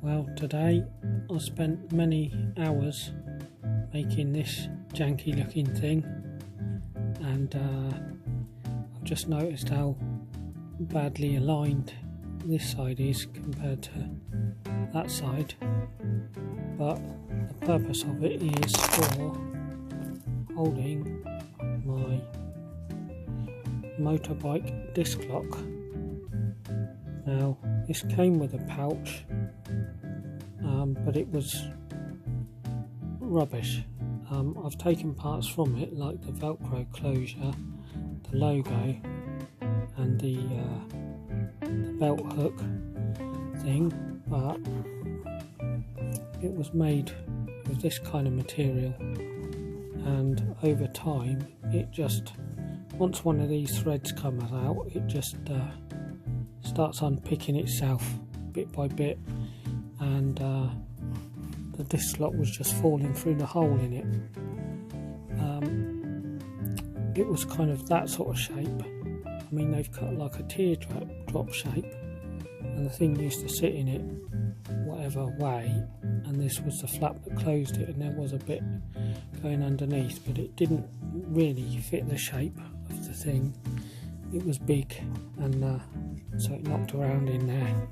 Well, today I spent many hours making this janky looking thing, and I've just noticed how badly aligned this side is compared to that side, but the purpose of it is for holding my motorbike disc lock. Now, this came with a pouch, but it was rubbish. I've taken parts from it, like the Velcro closure, the logo, and the belt hook thing, but it was made with this kind of material, and over time it just, once one of these threads comes out, it just starts unpicking itself bit by bit, and the disc lock was just falling through the hole in it. It was kind of that sort of shape. I mean, they've cut like a teardrop shape, and the thing used to sit in it whatever way, and this was the flap that closed it, and there was a bit going underneath, but it didn't really fit the shape of the thing. It was big, and so it knocked around in there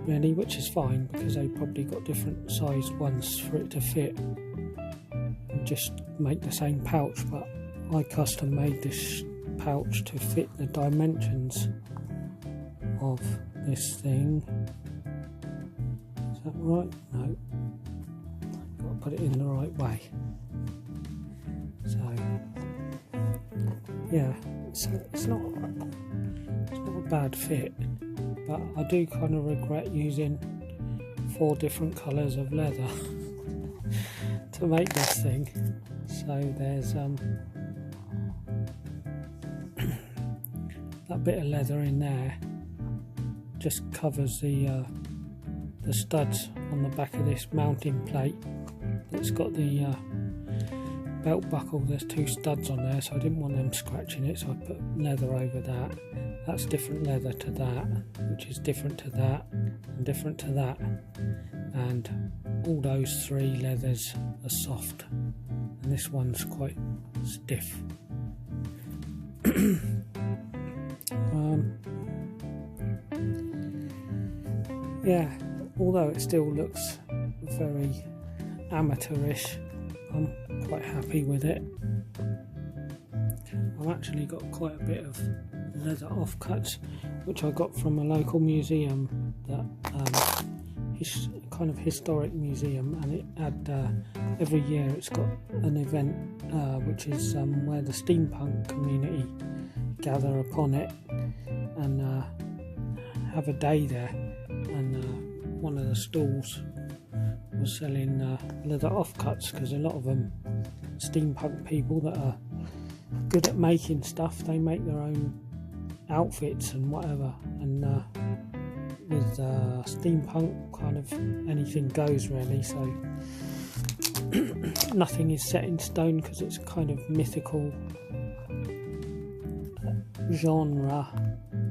really, which is fine because they probably got different sized ones for it to fit and just make the same pouch, but I custom made this pouch to fit the dimensions of this thing. Is that right? No, got to put it in the right way. So yeah, it's not a bad fit, but I do kind of regret using 4 different colours of leather to make this thing. So there's that bit of leather in there just covers the studs on the back of this mounting plate that's got the belt buckle. There's 2 studs on there, so I didn't want them scratching it, so I put leather over that. That's different leather to that, which is different to that, and different to that, and all those 3 leathers are soft, and this one's quite stiff. Yeah, although it still looks very amateurish, I'm quite happy with it. I've actually got quite a bit of leather offcuts, which I got from a local museum, that kind of historic museum, and it had every year it's got an event which is where the steampunk community gather upon it and have a day there, and one of the stalls was selling leather offcuts, because a lot of them steampunk people that are good at making stuff, they make their own outfits and whatever, and with steampunk, kind of anything goes really, so nothing is set in stone because it's a kind of mythical genre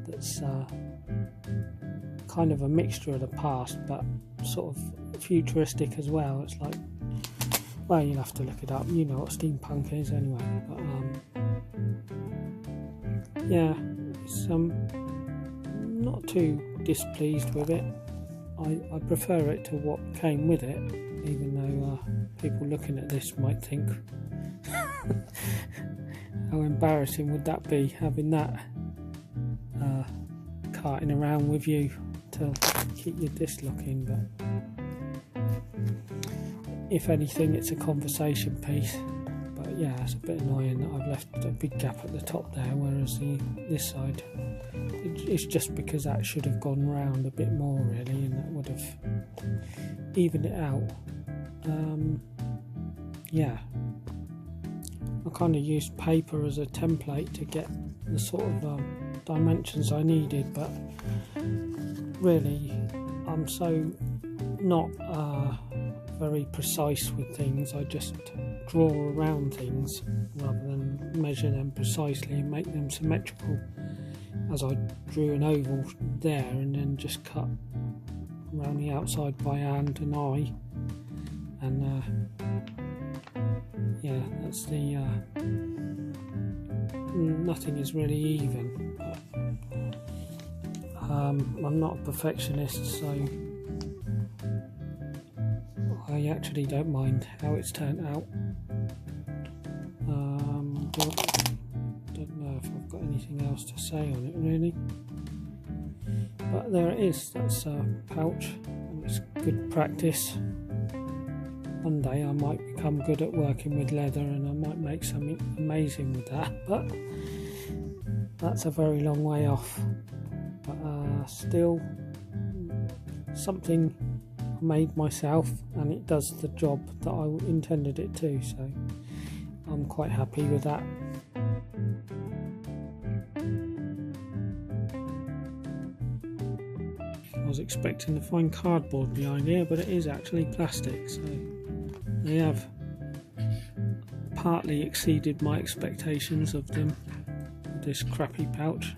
that's kind of a mixture of the past but sort of futuristic as well. It's like, well, you'll have to look it up, you know what steampunk is anyway, but yeah, it's not too displeased with it. I prefer it to what came with it, even though people looking at this might think how embarrassing would that be, having that carting around with you to keep your disc lock in. But if anything, it's a conversation piece. But yeah, it's a bit annoying that I've left a big gap at the top there, whereas this side, it's just because that should have gone round a bit more really, and that would have evened it out. Yeah, I kind of used paper as a template to get the sort of dimensions I needed, but really I'm so not very precise with things. I just draw around things rather than measure them precisely and make them symmetrical, as I drew an oval there and then just cut around the outside by hand and eye, and yeah, that's the nothing is really even, but I'm not a perfectionist, so I actually don't mind how it's turned out. Don't know if I've got anything else to say on it really, but there it is. That's a pouch, and it's good practice. One day I might become good at working with leather and I might make something amazing with that, but that's a very long way off. But still, something I made myself, and it does the job that I intended it to, so I'm quite happy with that. I was expecting to find cardboard behind here, but it is actually plastic, so they have partly exceeded my expectations of them, this crappy pouch.